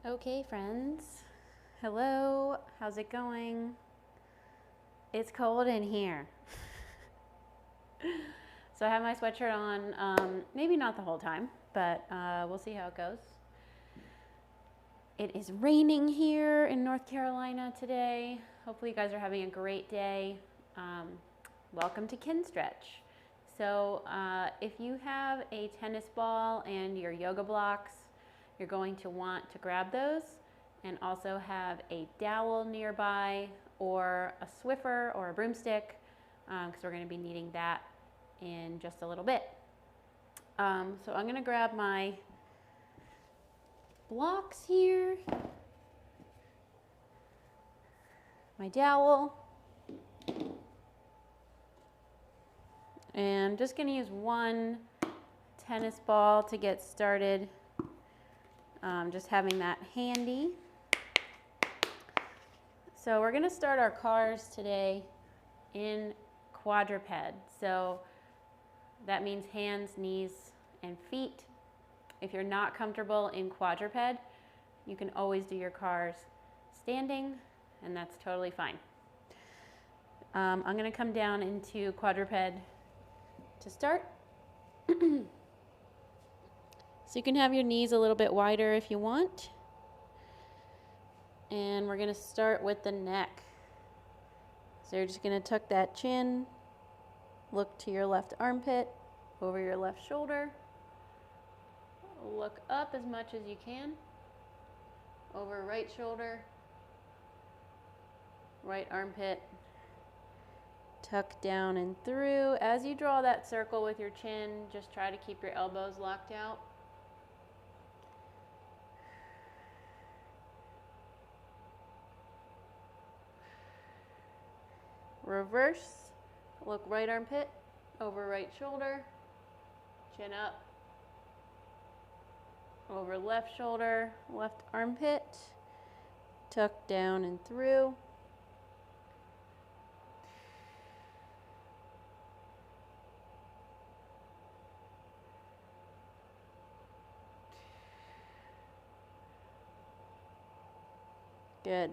Okay, friends. Hello, how's it going? It's cold in here. So I have my sweatshirt on, maybe not the whole time, but we'll see how it goes. It is raining here in North Carolina today. Hopefully you guys are having a great day. Welcome to Kinstretch. So if you have a tennis ball and your yoga blocks, you're going to want to grab those and also have a dowel nearby or a Swiffer or a broomstick because we're going to be needing that in just a little bit. So I'm going to grab my blocks here, my dowel, and I'm just going to use one tennis ball to get started. Just having that handy. So we're going to start our cars today in quadruped. So that means hands, knees, and feet. If you're not comfortable in quadruped, you can always do your cars standing, and that's totally fine. I'm going to come down into quadruped to start. So you can have your knees a little bit wider if you want. And we're going to start with the neck. So you're just going to tuck that chin, look to your left armpit, over your left shoulder, look up as much as you can, over right shoulder, right armpit, tuck down and through. As you draw that circle with your chin, just try to keep your elbows locked out. Reverse, look right armpit, over right shoulder, chin up, over left shoulder, left armpit, tuck down and through. Good.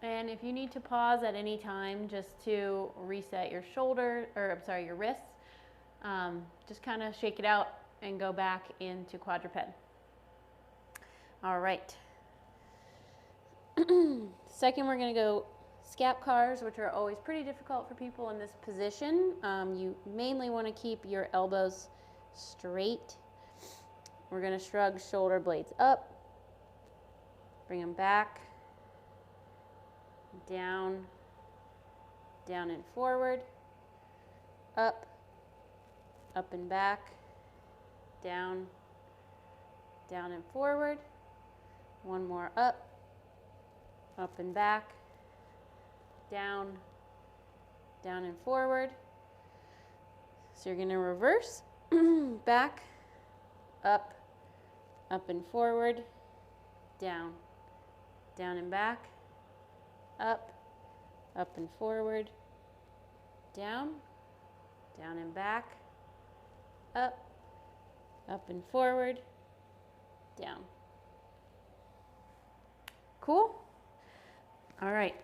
And if you need to pause at any time just to reset your shoulder, or I'm sorry, your wrists, just kind of shake it out and go back into quadruped. All right. Second, we're going to go scap cars, which are always pretty difficult for people in this position. You mainly want to keep your elbows straight. We're going to shrug shoulder blades up, bring them back, down, down and forward, up, up and back, down, down and forward. One more up, up and back, down, down and forward. So you're going to reverse, back, up, up and forward, down, down and back, up, up and forward, down, down and back, up, up and forward, down. Cool? All right,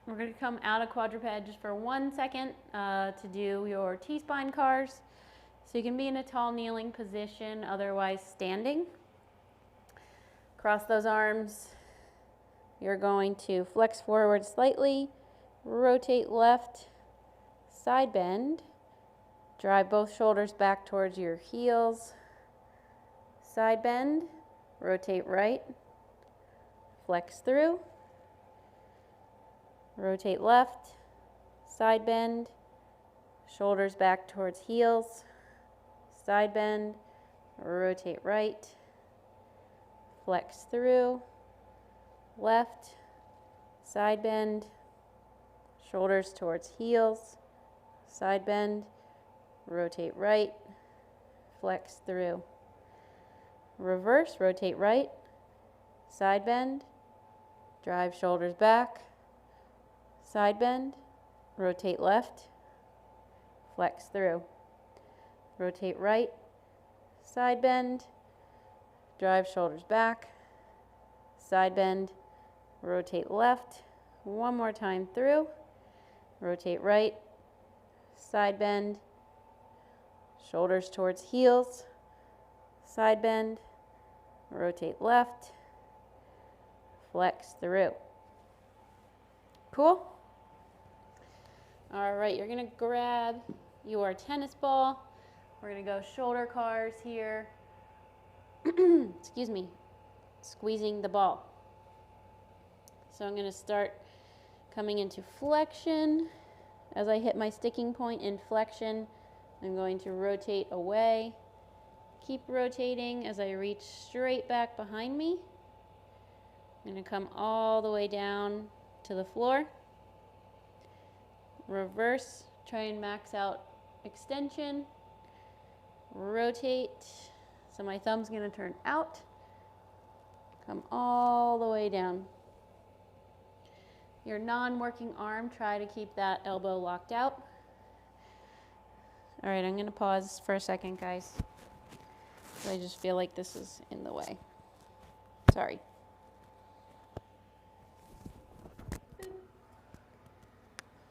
we're going to come out of quadruped just for 1 second to do your T-spine cars. So you can be in a tall kneeling position, otherwise standing. Cross those arms. You're going to flex forward slightly, rotate left, side bend, drive both shoulders back towards your heels, side bend, rotate right, flex through, rotate left, side bend, shoulders back towards heels, side bend, rotate right, flex through, left, side bend, shoulders towards heels, side bend, rotate right, flex through. Reverse, rotate right, side bend, drive shoulders back, side bend, rotate left, flex through. Rotate right, side bend, drive shoulders back, side bend, rotate left, one more time through, rotate right, side bend, shoulders towards heels, side bend, rotate left, flex through. Cool? All right, you're gonna grab your tennis ball. We're gonna go shoulder cars here. Excuse me, squeezing the ball. So I'm gonna start coming into flexion. As I hit my sticking point in flexion, I'm going to rotate away. Keep rotating as I reach straight back behind me. I'm gonna come all the way down to the floor. Reverse, try and max out extension. Rotate, so my thumb's gonna turn out. Come all the way down. Your non-working arm, try to keep that elbow locked out. All right, I'm gonna pause for a second, guys. I just feel like this is in the way. Sorry.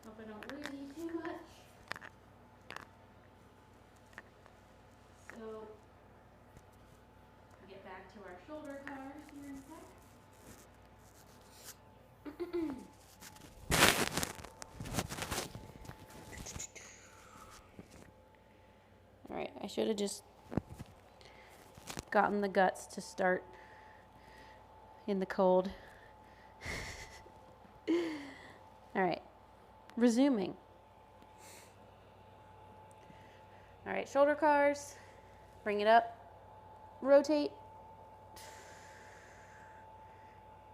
Hope I don't lose you too much. So, get back to our shoulder cars here in a sec. All right, I should have just gotten the guts to start in the cold. All right, resuming. All right, shoulder cars, bring it up, rotate,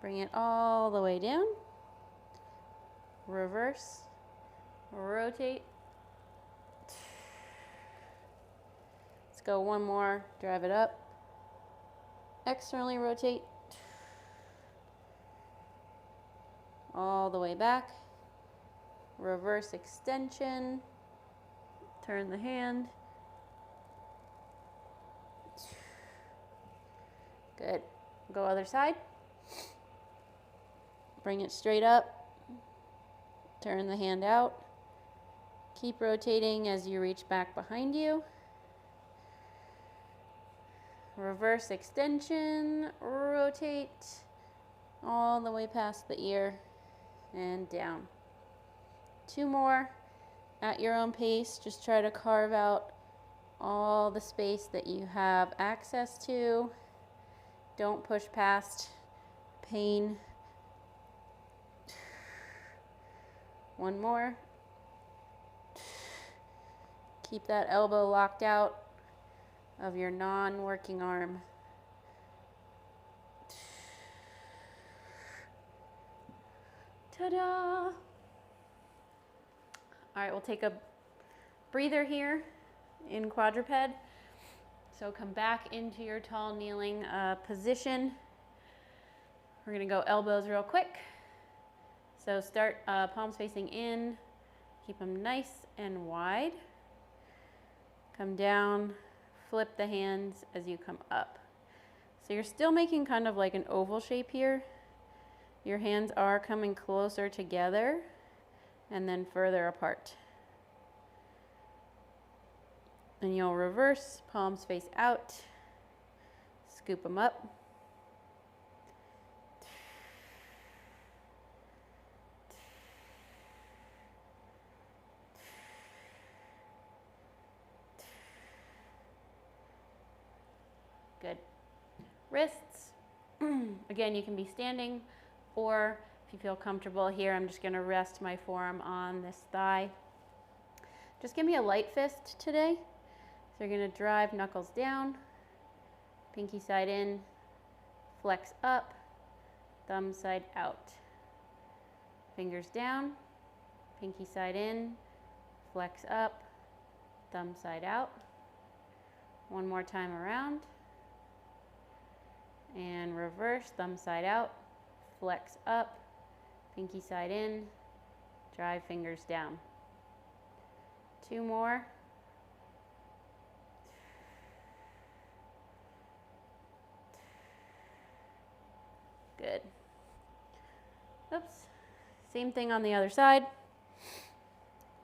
bring it all the way down, reverse, rotate. Let's go one more, drive it up, externally rotate, all the way back, reverse extension, turn the hand. Good. Go other side. Bring it straight up. Turn the hand out. Keep rotating as you reach back behind you. Reverse extension, rotate all the way past the ear and down. Two more at your own pace. Just try to carve out all the space that you have access to. Don't push past pain. One more. Keep that elbow locked out of your non-working arm. Ta-da! All right, we'll take a breather here in quadruped. So come back into your tall kneeling position. We're gonna go elbows real quick. So start palms facing in, keep them nice and wide. Come down, flip the hands as you come up. So you're still making kind of like an oval shape here. Your hands are coming closer together and then further apart. And you'll reverse, palms face out, scoop them up. Good. Wrists, again, you can be standing, or if you feel comfortable here, I'm just gonna rest my forearm on this thigh. Just give me a light fist today. So you're gonna drive knuckles down, pinky side in, flex up, thumb side out. Fingers down, pinky side in, flex up, thumb side out. One more time around. And reverse, thumb side out, flex up, pinky side in, drive fingers down. Two more. Good. Oops. Same thing on the other side.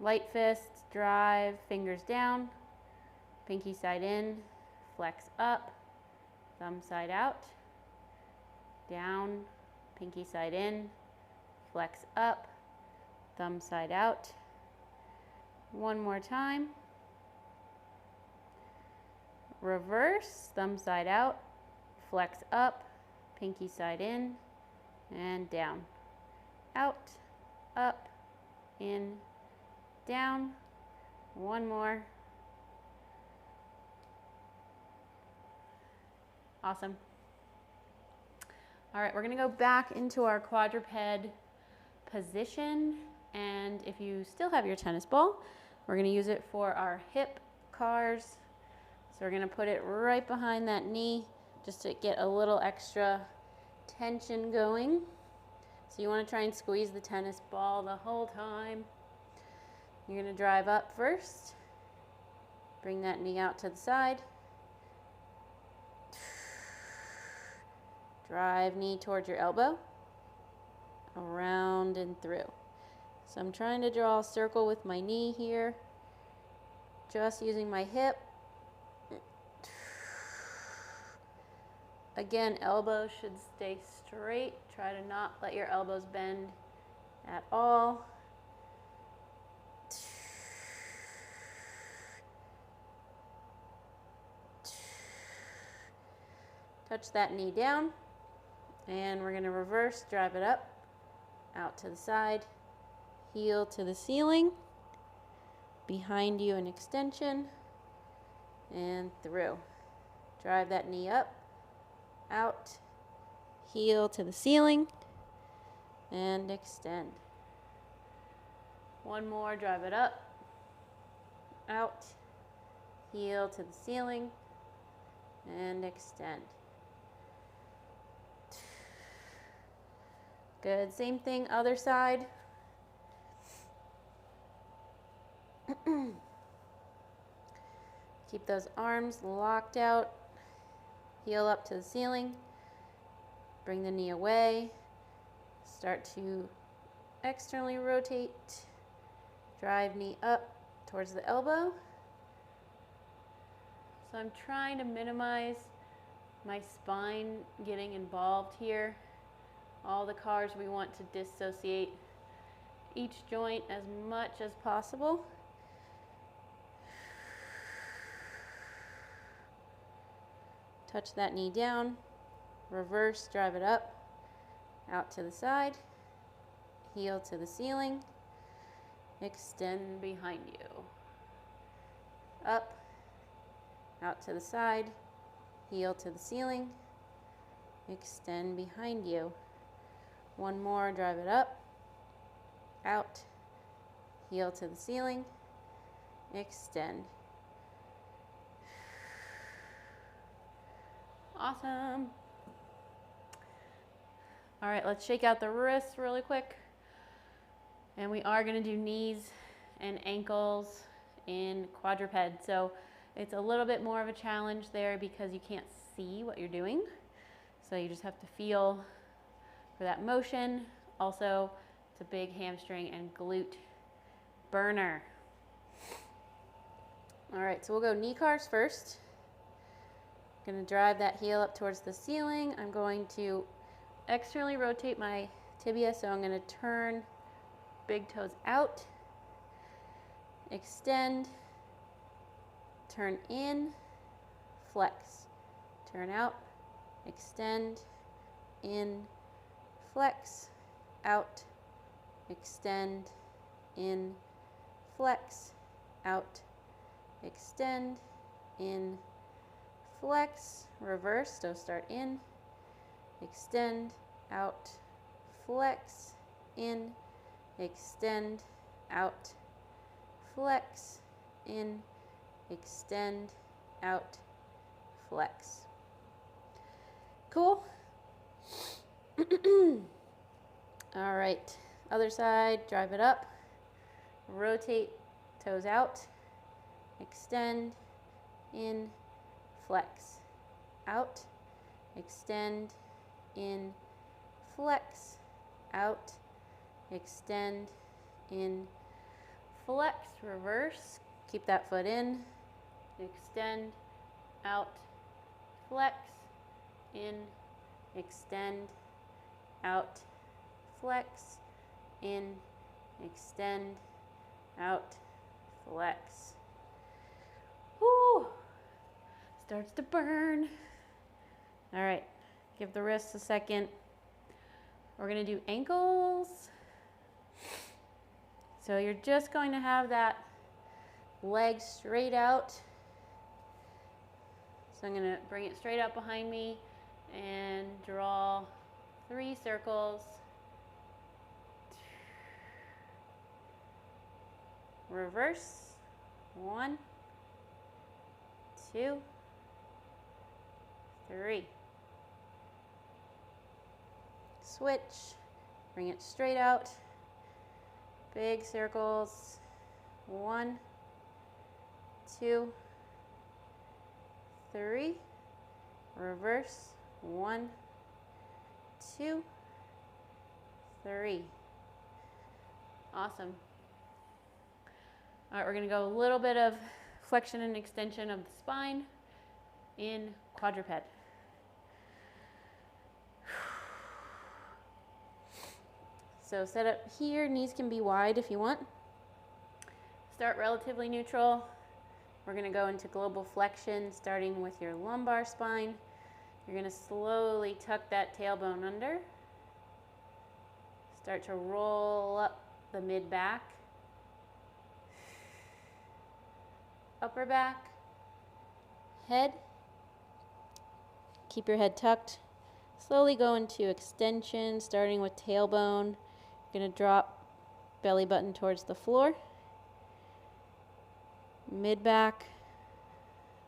Light fist, drive, fingers down, pinky side in, flex up, thumb side out, down, pinky side in, flex up, thumb side out. One more time. Reverse, thumb side out, flex up, pinky side in, and down. Out, up, in, down. One more. Awesome. All right, we're gonna go back into our quadruped position, and if you still have your tennis ball, we're gonna use it for our hip cars. So we're gonna put it right behind that knee just to get a little extra tension going. So you wanna try and squeeze the tennis ball the whole time. You're gonna drive up first, bring that knee out to the side, drive knee towards your elbow, around and through. So I'm trying to draw a circle with my knee here, just using my hip. Again, elbows should stay straight. Try to not let your elbows bend at all. Touch that knee down, and we're going to reverse, drive it up, out to the side, heel to the ceiling, behind you an extension, and through. Drive that knee up, out, heel to the ceiling, and extend. One more, drive it up, out, heel to the ceiling, and extend. Good, same thing, other side. Keep those arms locked out, heel up to the ceiling, bring the knee away, start to externally rotate, drive knee up towards the elbow. So I'm trying to minimize my spine getting involved here. All the cars, we want to dissociate each joint as much as possible. Touch that knee down, reverse, drive it up, out to the side, heel to the ceiling, extend behind you. Up, out to the side, heel to the ceiling, extend behind you. One more, drive it up, out, heel to the ceiling, extend. Awesome. All right, let's shake out the wrists really quick. And we are gonna do knees and ankles in quadruped. So it's a little bit more of a challenge there because you can't see what you're doing. So you just have to feel for that motion. Also, it's a big hamstring and glute burner. All right, so we'll go knee cars first. I'm gonna drive that heel up towards the ceiling. I'm going to externally rotate my tibia, so I'm gonna turn big toes out, extend, turn in, flex, turn out, extend, in, flex, out, extend, in, flex, out, extend, in, flex, reverse, so start in, extend, out, flex, in, extend, out, flex, in, extend, out, flex. Cool? All right, other side, drive it up, rotate, toes out, extend, in, flex, out, extend, in, flex, out, extend, in, flex, reverse, keep that foot in, extend, out, flex, in, extend, out, flex, in, extend, out, flex. Woo! Starts to burn. All right, give the wrists a second. We're gonna do ankles. So you're just going to have that leg straight out. So I'm gonna bring it straight up behind me and draw 3 circles. Reverse, 1, 2, 3. Switch, bring it straight out. Big circles, 1, 2, 3. Reverse, 1, 2, 3. Awesome. All right, we're going to go a little bit of flexion and extension of the spine in quadruped. So set up here, knees can be wide if you want. Start relatively neutral. We're going to go into global flexion, starting with your lumbar spine. You're going to slowly tuck that tailbone under. Start to roll up the mid-back. Upper back, head. Keep your head tucked. Slowly go into extension, starting with tailbone. You're going to drop belly button towards the floor. Mid-back,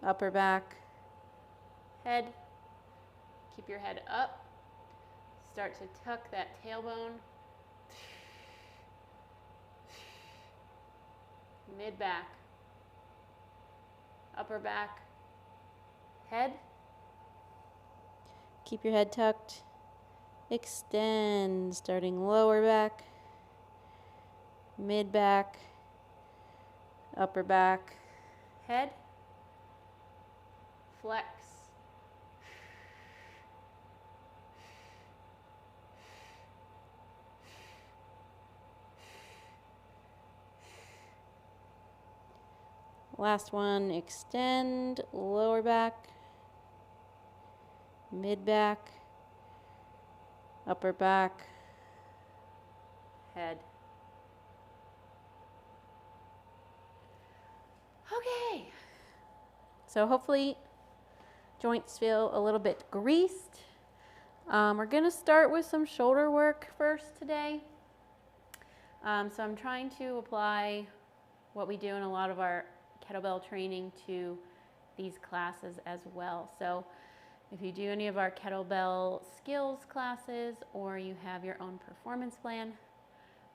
upper back, head. Keep your head up. Start to tuck that tailbone. Mid-back, upper back, head. Keep your head tucked. Extend, starting lower back, mid back, upper back, head. Flex. Last one, extend, lower back, mid back, upper back, head. Okay, so hopefully joints feel a little bit greased. We're gonna start with some shoulder work first today. So I'm trying to apply what we do in a lot of our kettlebell training to these classes as well. So if you do any of our kettlebell skills classes or you have your own performance plan,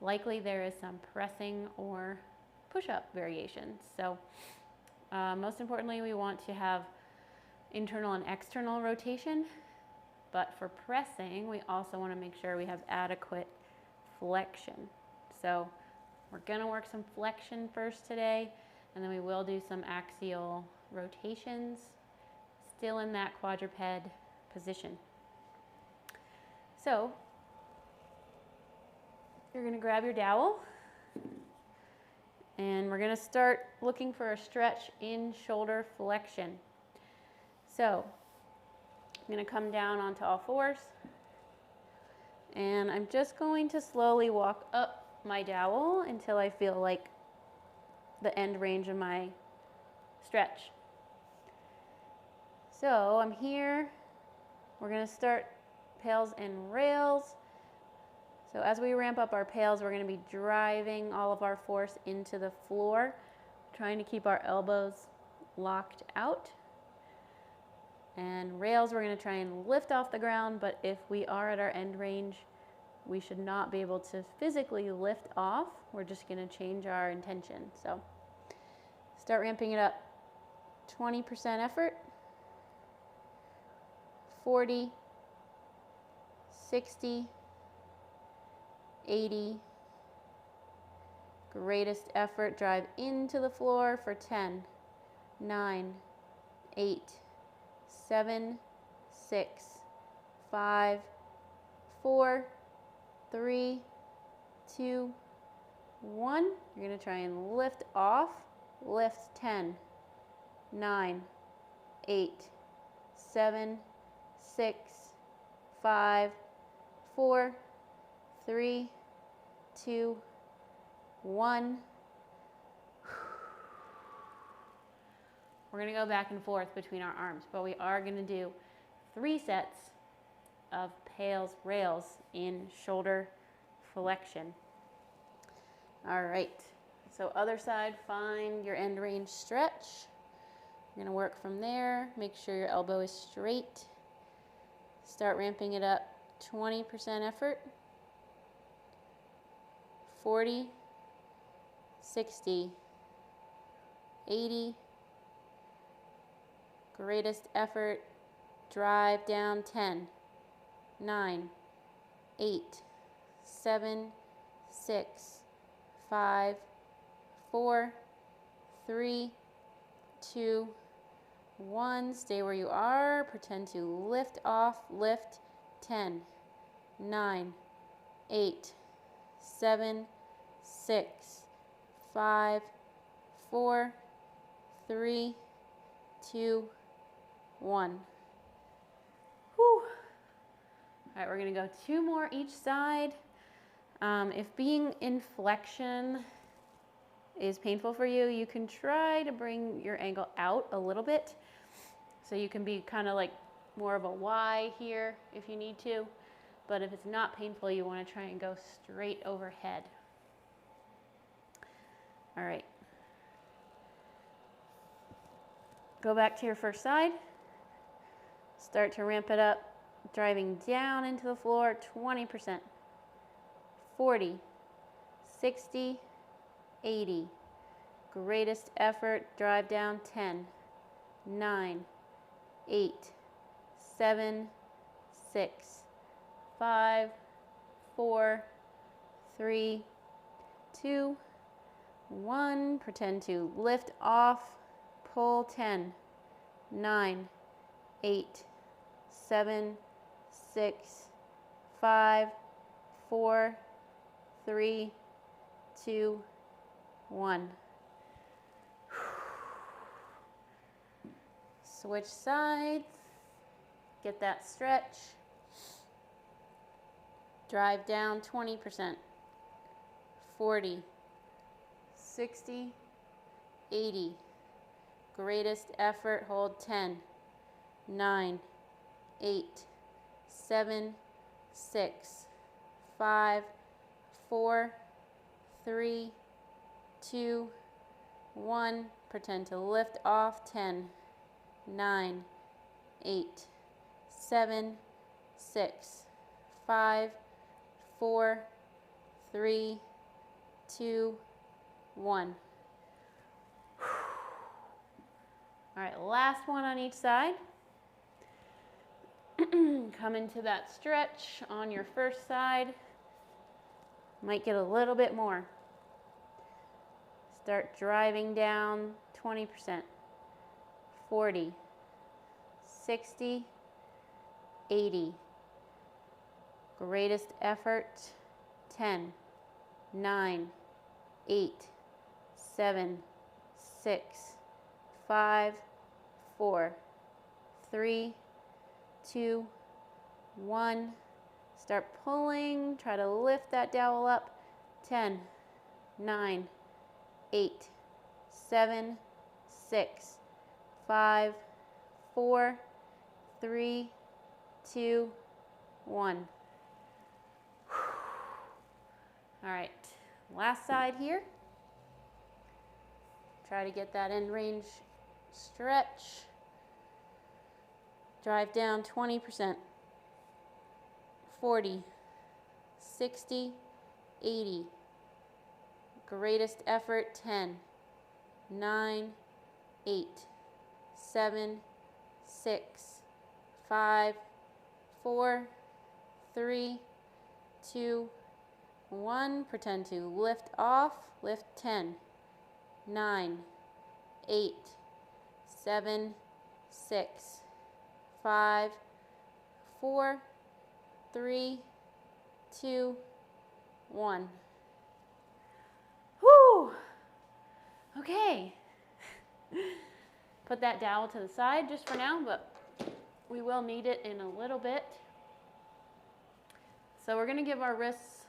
likely there is some pressing or push-up variations. So most importantly, we want to have internal and external rotation, but for pressing, we also want to make sure we have adequate flexion. So we're going to work some flexion first today, and then we will do some axial rotations, still in that quadruped position. So you're going to grab your dowel, and we're going to start looking for a stretch in shoulder flexion. So I'm going to come down onto all fours, and I'm just going to slowly walk up my dowel until I feel like the end range of my stretch. So I'm here. We're going to start pails and rails. So as we ramp up our pails, we're going to be driving all of our force into the floor, trying to keep our elbows locked out. And rails, we're going to try and lift off the ground, but if we are at our end range, we should not be able to physically lift off. We're just going to change our intention. So start ramping it up. 20% effort, 40, 60, 80. Greatest effort, drive into the floor for 10, 9, 8, 7, 6, 5, 4, 3, 2, 1. You're going to try and lift off. Lift 10, 9, 8, 7, 6, 5, 4, 3, 2, 1. We're going to go back and forth between our arms, but we are going to do 3 sets of pails, rails in shoulder flexion. All right, so other side, find your end range stretch. You're going to work from there. Make sure your elbow is straight. Start ramping it up. 20% effort. 40, 60, 80. Greatest effort. Drive down 10, 9, 8, 7, 6, 5, 4, 3, 2, 1. Stay where you are. Pretend to lift off. Lift 10, 9, 8, 7, 6, 5, 4, 3, 2, 1. Whew. All right, we're going to go 2 more each side. If being in flexion is painful for you, you can try to bring your ankle out a little bit. So you can be kind of like more of a Y here if you need to. But if it's not painful, you want to try and go straight overhead. All right. Go back to your first side. Start to ramp it up, driving down into the floor, 20%. 40, 60, 80. Greatest effort, drive down 10, 9, 8, 7, 6, 5, 4, 3, 2, 1. Pretend to lift off, pull 10, 9, 8, 7, 6, 5, 4, 3, 2, 1. Switch sides. Get that stretch. Drive down 20%. 40, 60, 80. Greatest effort, hold 10, 9, 8, 7, 6, 5, 4, 3, 2, 1. Pretend to lift off. 10, 9, 8, 7, 6, 5, 4, 3, 2, 1. All right, last one on each side. Come into that stretch on your first side. Might get a little bit more. Start driving down 20%. 40, 60, 80. Greatest effort, 10, 9, 8, 7, 6, 5, 4, 3, 2, 1. Start pulling. Try to lift that dowel up. 10, 9, 8, 7, 6, 5, 4, 3, 2, 1. All right, last side here. Try to get that end range stretch. Drive down 20%. 40, 60, 80. Greatest effort, 10, 9, 8, 7, 6, 5, 4, 3, 2, 1. Pretend to lift off. Lift 10, 9, 8, 7, 6, 5, 4, 3, 2, 1. Whew. Okay. Put that dowel to the side just for now, but we will need it in a little bit. So we're going to give our wrists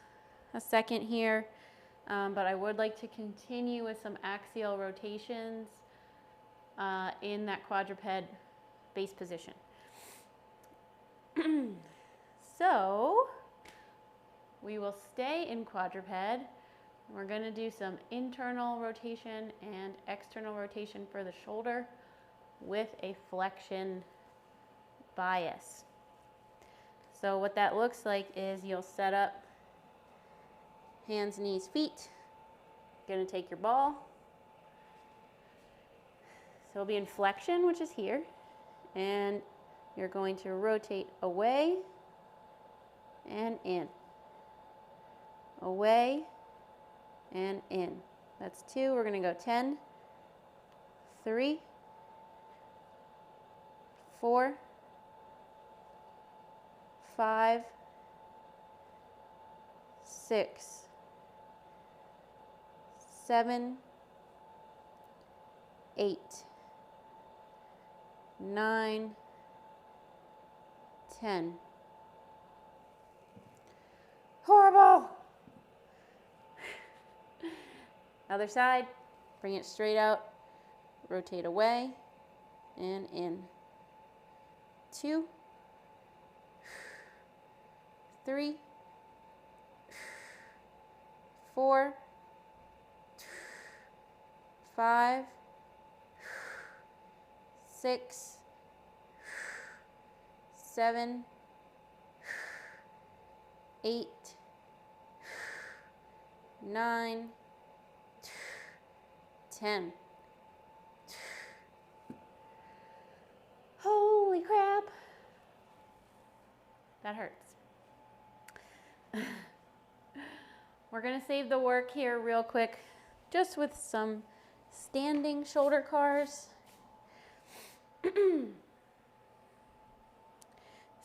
a second here, but I would like to continue with some axial rotations in that quadruped base position. So we will stay in quadruped. We're going to do some internal rotation and external rotation for the shoulder with a flexion bias. So what that looks like is you'll set up hands, knees, feet. You're going to take your ball. So it'll be in flexion, which is here, and you're going to rotate away and in, away and in. That's 2. We're going to go 10, 3, 4, 5, 6, 7, 8, 9, 10. Horrible. Other side, bring it straight out, rotate away and in. 2, 3, 4, 5, 6, 7, 8, 9, 10. Holy crap. That hurts. We're going to save the work here real quick, just with some standing shoulder cars. So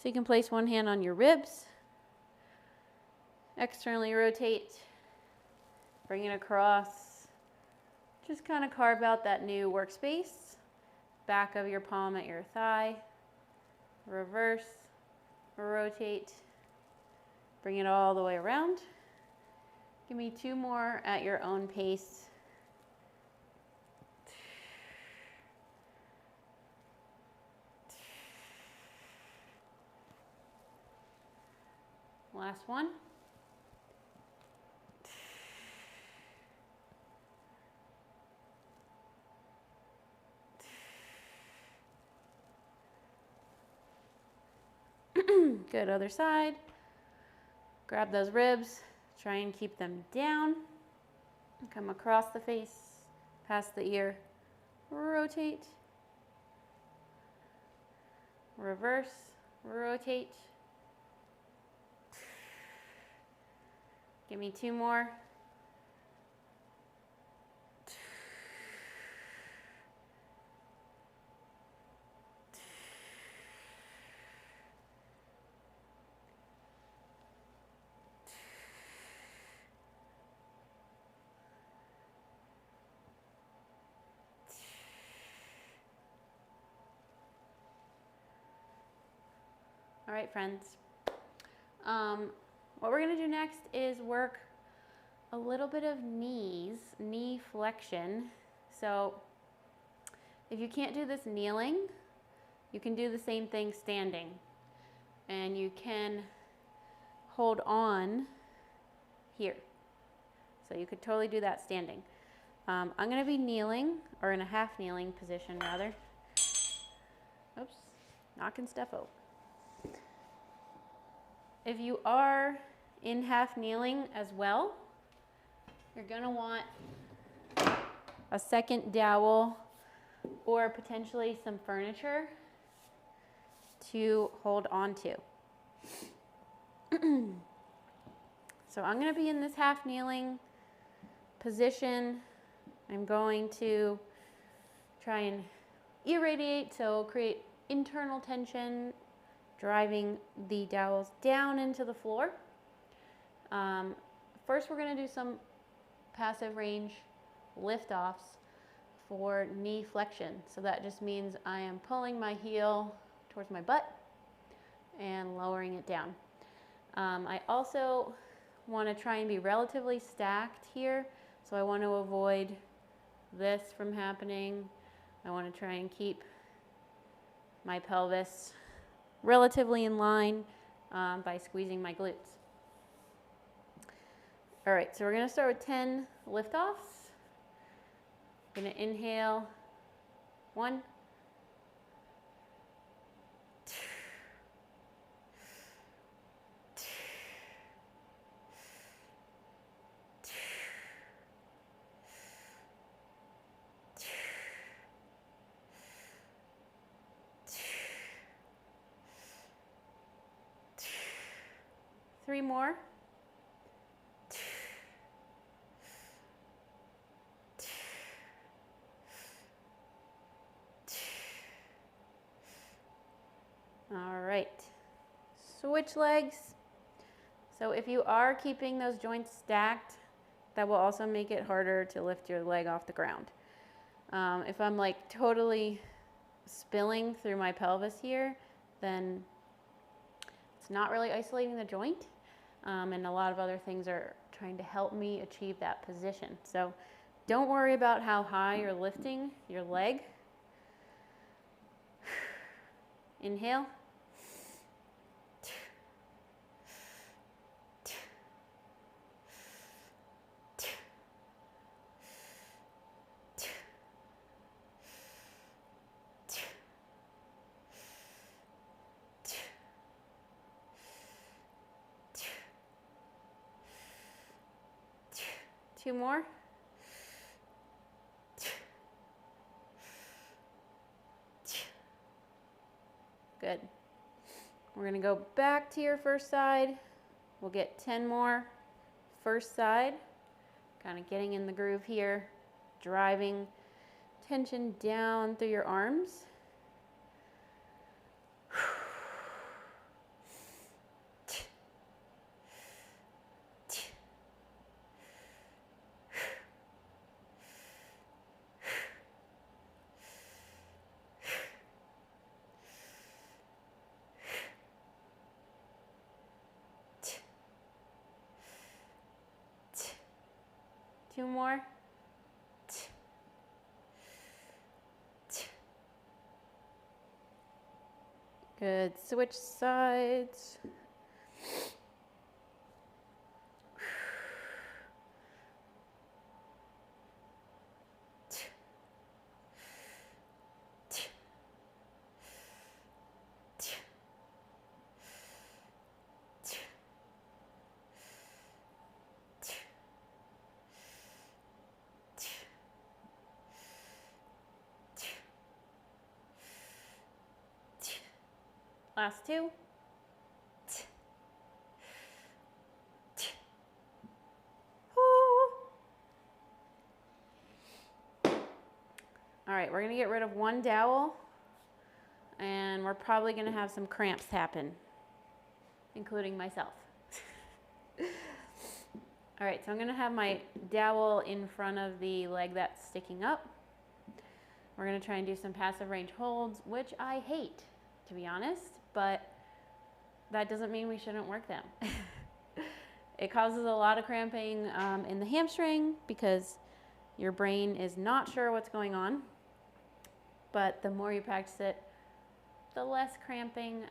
you can place one hand on your ribs, externally rotate, bring it across, just kind of carve out that new workspace, back of your palm at your thigh, reverse, rotate, bring it all the way around. Give me 2 more at your own pace. Last one. Good, other side. Grab those ribs, try and keep them down. Come across the face, past the ear, rotate, reverse, rotate. Give me 2 more. All right, friends. What we're going to do next is work a little bit of knee flexion. So if you can't do this kneeling, you can do the same thing standing. And you can hold on here. So you could totally do that standing. I'm going to be kneeling, or in a half kneeling position rather. Oops, knocking stuff over. If you are in half kneeling as well, you're going to want a second dowel or potentially some furniture to hold on to. So I'm going to be in this half kneeling position. I'm going to try and irradiate, so create internal tension, driving the dowels down into the floor. First, we're going to do some passive range lift-offs for knee flexion. So that just means I am pulling my heel towards my butt and lowering it down. I also want to try and be relatively stacked here. So I want to avoid this from happening. I want to try and keep my pelvis relatively in line by squeezing my glutes. All right, so we're going to start with 10 lift-offs. I'm going to inhale, 1, 3 more. All right, switch legs. So if you are keeping those joints stacked, that will also make it harder to lift your leg off the ground. If I'm like totally spilling through my pelvis here, then it's not really isolating the joint, and a lot of other things are trying to help me achieve that position. So don't worry about how high you're lifting your leg. Inhale. Two more. Good. We're going to go back to your first side. We'll get 10 more. First side. Kind of getting in the groove here. Driving tension down through your arms. Two more. Good. Switch sides. Last 2. All right, we're going to get rid of one dowel, and we're probably going to have some cramps happen, including myself. All right, so I'm going to have my dowel in front of the leg that's sticking up. We're going to try and do some passive range holds, which I hate, to be honest, but that doesn't mean we shouldn't work them. It causes a lot of cramping in the hamstring because your brain is not sure what's going on. But the more you practice it, the less cramping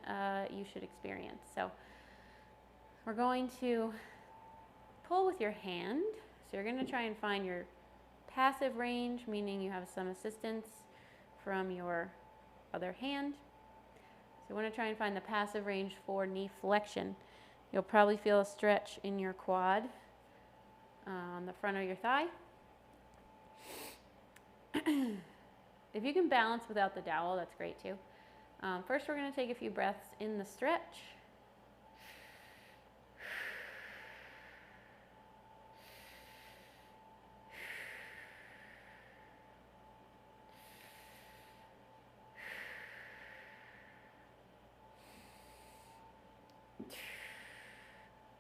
you should experience. So we're going to pull with your hand. So you're going to try and find your passive range, meaning you have some assistance from your other hand. So you want to try and find the passive range for knee flexion. You'll probably feel a stretch in your quad on the front of your thigh. If you can balance without the dowel, that's great too. First, we're going to take a few breaths in the stretch.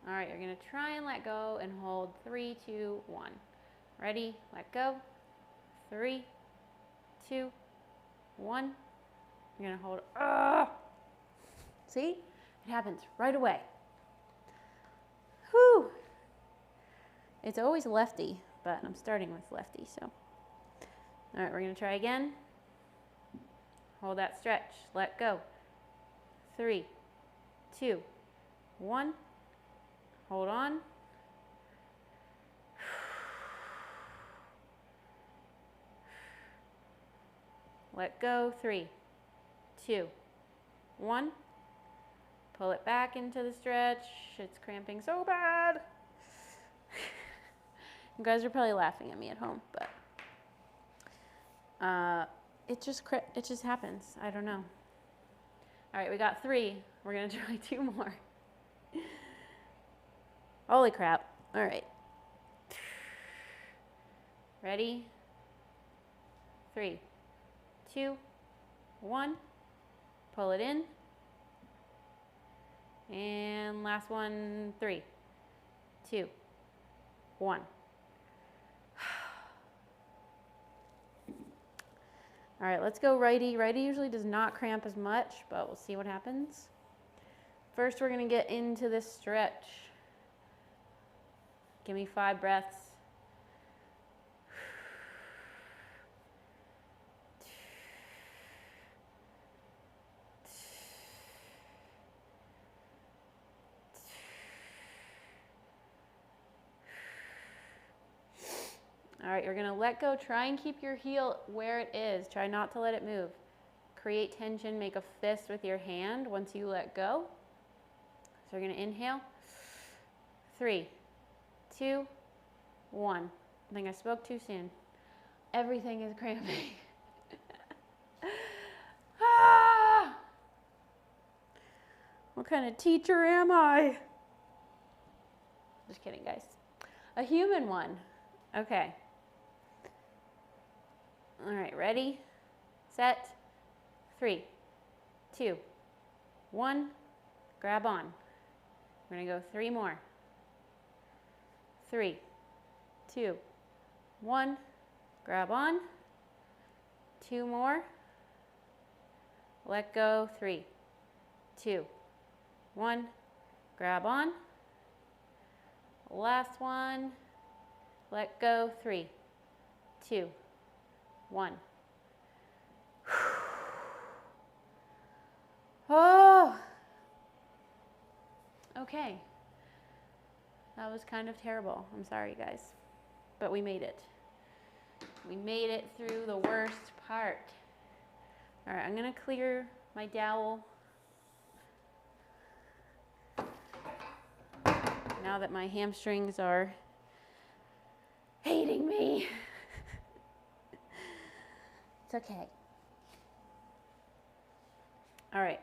All right, you're gonna try and let go and hold 3, 2, 1. Ready, let go. 3, 2, 1. You're gonna hold, see? It happens right away. Whew. It's always lefty, but I'm starting with lefty, so. All right, we're gonna try again. Hold that stretch, let go. 3, 2, 1. Hold on. Let go, 3, 2, 1. Pull it back into the stretch. It's cramping so bad. You guys are probably laughing at me at home, but it just happens. I don't know. All right, we got 3. We're gonna try 2 more. Holy crap. All right. Ready? 3, 2, 1. Pull it in. And last one, 3, 2, 1. All right, let's go righty. Righty usually does not cramp as much, but we'll see what happens. First, we're gonna get into this stretch. Give me 5 breaths. All right, you're gonna let go. Try and keep your heel where it is. Try not to let it move. Create tension, make a fist with your hand once you let go. So we're gonna inhale. 3, 2, 1. I think I spoke too soon. Everything is cramping. Ah! What kind of teacher am I? Just kidding, guys. A human one. Okay. All right, ready, set, 3, 2, 1, grab on. We're gonna go 3 more. 3, 2, 1, grab on. 2 more. Let go, 3, 2, 1, grab on. Last one. Let go, 3, 2, 1. Oh, okay. That was kind of terrible. I'm sorry, guys, but we made it. We made it through the worst part. All right, I'm gonna clear my dowel. Now that my hamstrings are hating me. It's okay. All right.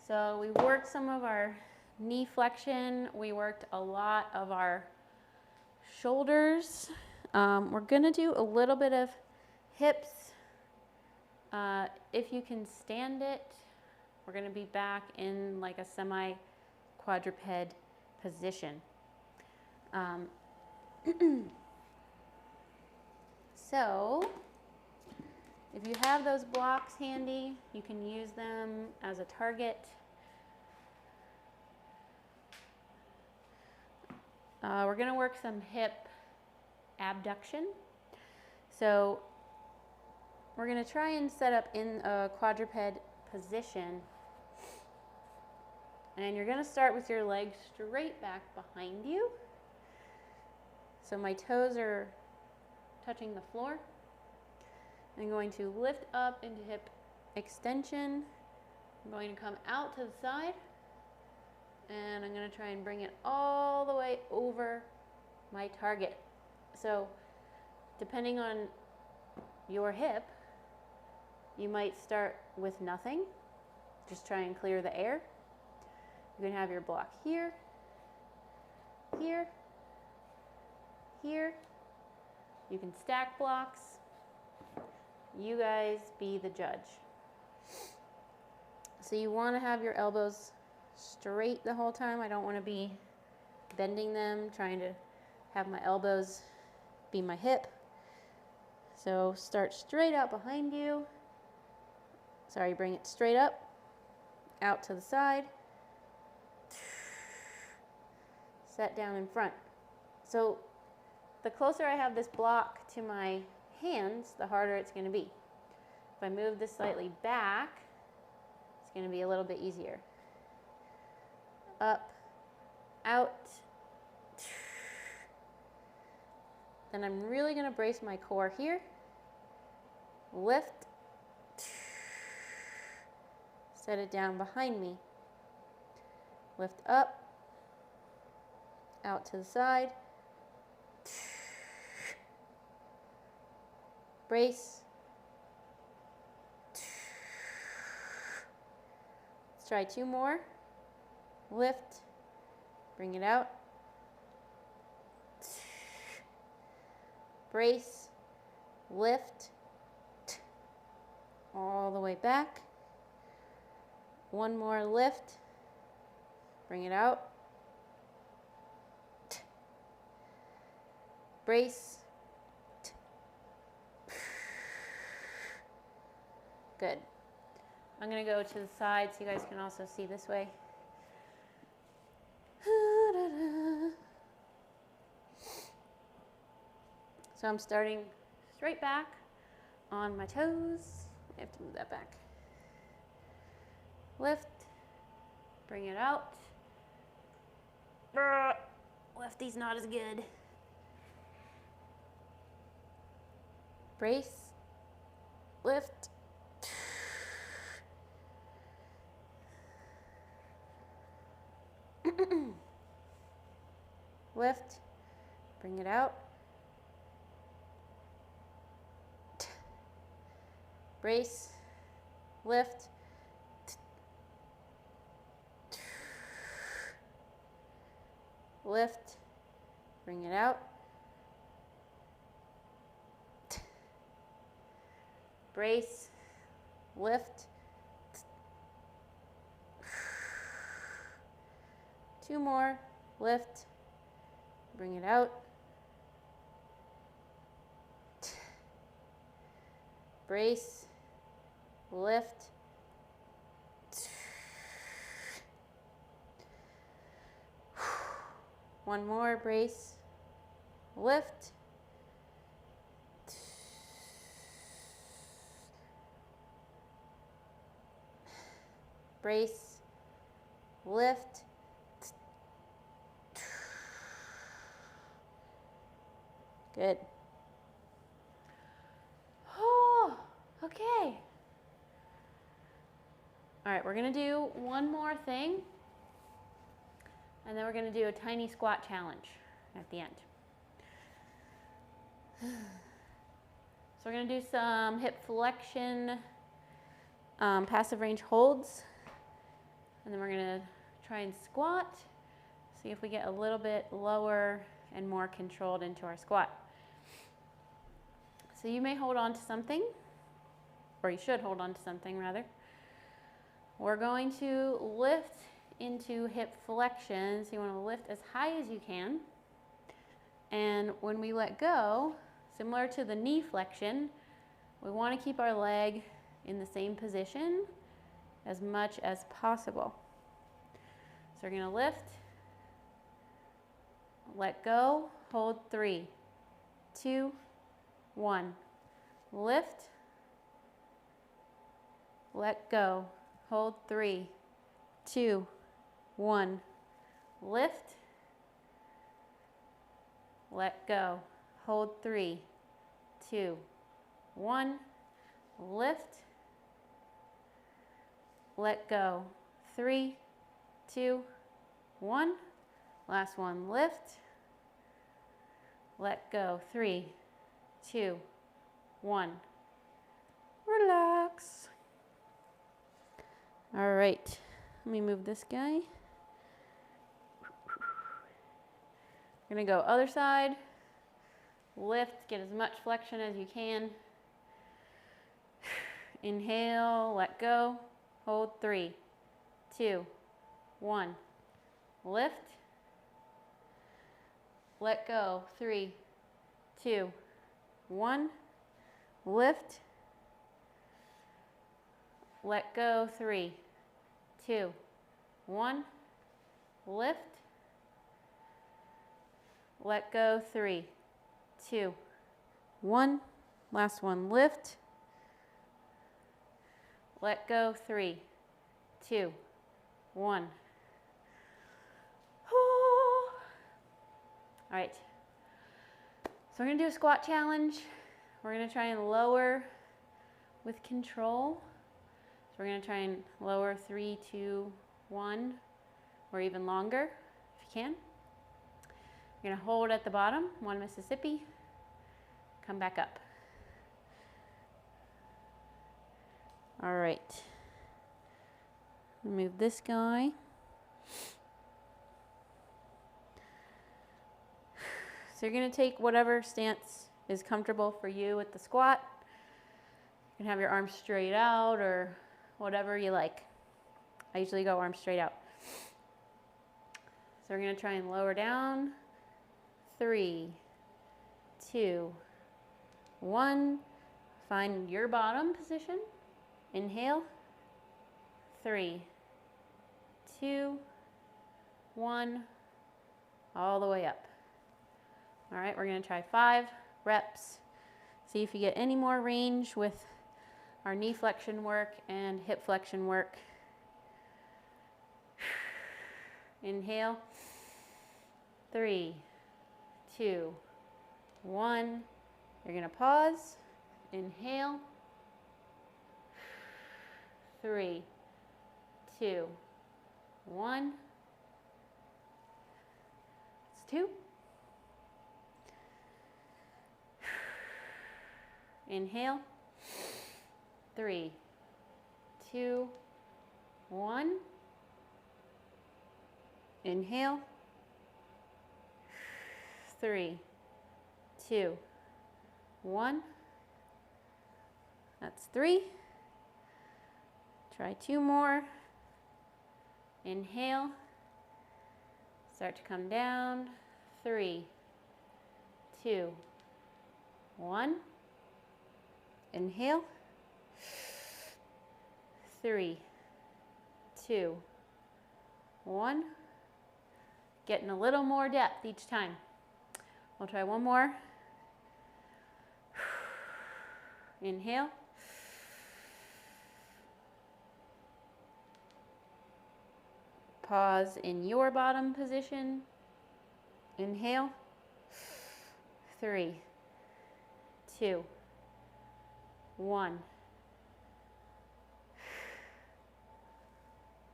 So we worked some of our knee flexion. We worked a lot of our shoulders. We're gonna do a little bit of hips. If you can stand it, we're gonna be back in like a semi-quadruped position. So, if you have those blocks handy, you can use them as a target. We're going to work some hip abduction. So, we're going to try and set up in a quadruped position. And you're going to start with your legs straight back behind you. So my toes are touching the floor. I'm going to lift up into hip extension. I'm going to come out to the side. And I'm going to try and bring it all the way over my target. So depending on your hip, you might start with nothing. Just try and clear the air. You can have your block here, here, here. You can stack blocks. You guys be the judge. So you want to have your elbows straight the whole time. I don't want to be bending them, trying to have my elbows be my hip. So start straight out behind you. Sorry, bring it straight up, out to the side, set down in front. So the closer I have this block to my hands, the harder it's going to be. If I move this slightly back, it's going to be a little bit easier. Up, out. Then I'm really going to brace my core here. Lift. Set it down behind me. Lift up. Out to the side. Brace. Let's try 2 more. Lift. Bring it out. Brace. Lift. All the way back. 1 more lift. Bring it out. Brace. Good. I'm going to go to the side so you guys can also see this way. So I'm starting straight back on my toes. I have to move that back. Lift. Bring it out. Lefty's not as good. Brace. Lift. Lift. Bring it out. Brace. Lift. Lift. Bring it out. Brace. Lift. 2 more. Lift. Bring it out. Brace. Lift. One more. Brace. Lift. Brace. Lift. Good. Oh, okay. All right, we're going to do one more thing, and then we're going to do a tiny squat challenge at the end. So we're going to do some hip flexion, passive range holds, and then we're going to try and squat, see if we get a little bit lower and more controlled into our squat. So you may hold on to something, or you should hold on to something rather. We're going to lift into hip flexion. So you want to lift as high as you can. And when we let go, similar to the knee flexion, we want to keep our leg in the same position as much as possible. So we're going to lift, let go, hold 3, 2, 1. Lift, let go, hold 3, 2, 1. Lift, let go, hold 3, 2, 1. Lift, let go, 3, 2, 1. Last one, lift, let go, 3, 2, 1. Relax. All right, let me move this guy. We're gonna go other side. Lift, get as much flexion as you can. Inhale, let go, hold 3, 2, 1. Lift. Let go. 3, 2, 1. Lift. Let go. 3, 2, 1. Lift. Let go. 3, 2, 1. Last one. Lift. Let go. 3, 2, 1. All right. So we're going to do a squat challenge. We're going to try and lower with control. So we're going to try and lower 3, 2, 1, or even longer if you can. You're going to hold at the bottom, 1 Mississippi. Come back up. All right. Move this guy. So you're going to take whatever stance is comfortable for you with the squat. You can have your arms straight out or whatever you like. I usually go arms straight out. So we're going to try and lower down. 3, 2, 1. Find your bottom position. Inhale. 3, 2, 1. All the way up. All right, we're going to try 5 reps. See if you get any more range with our knee flexion work and hip flexion work. Inhale. 3, 2, 1. You're going to pause. Inhale. 3, 2, 1. It's 2. Inhale. 3, 2, 1. Inhale. 3, 2, 1. That's 3. Try 2 more. Inhale. Start to come down. 3, 2, 1. Inhale. 3, 2, 1. Getting a little more depth each time. We'll try one more. Inhale. Pause in your bottom position. Inhale. 3, 2, 1.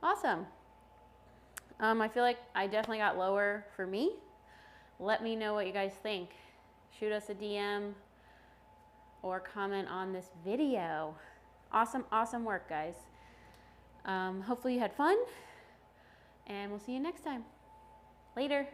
Awesome. I feel like I definitely got lower for me. Let me know what you guys think. Shoot us a DM or comment on this video. Awesome, awesome work, guys. Hopefully you had fun, and we'll see you next time. Later.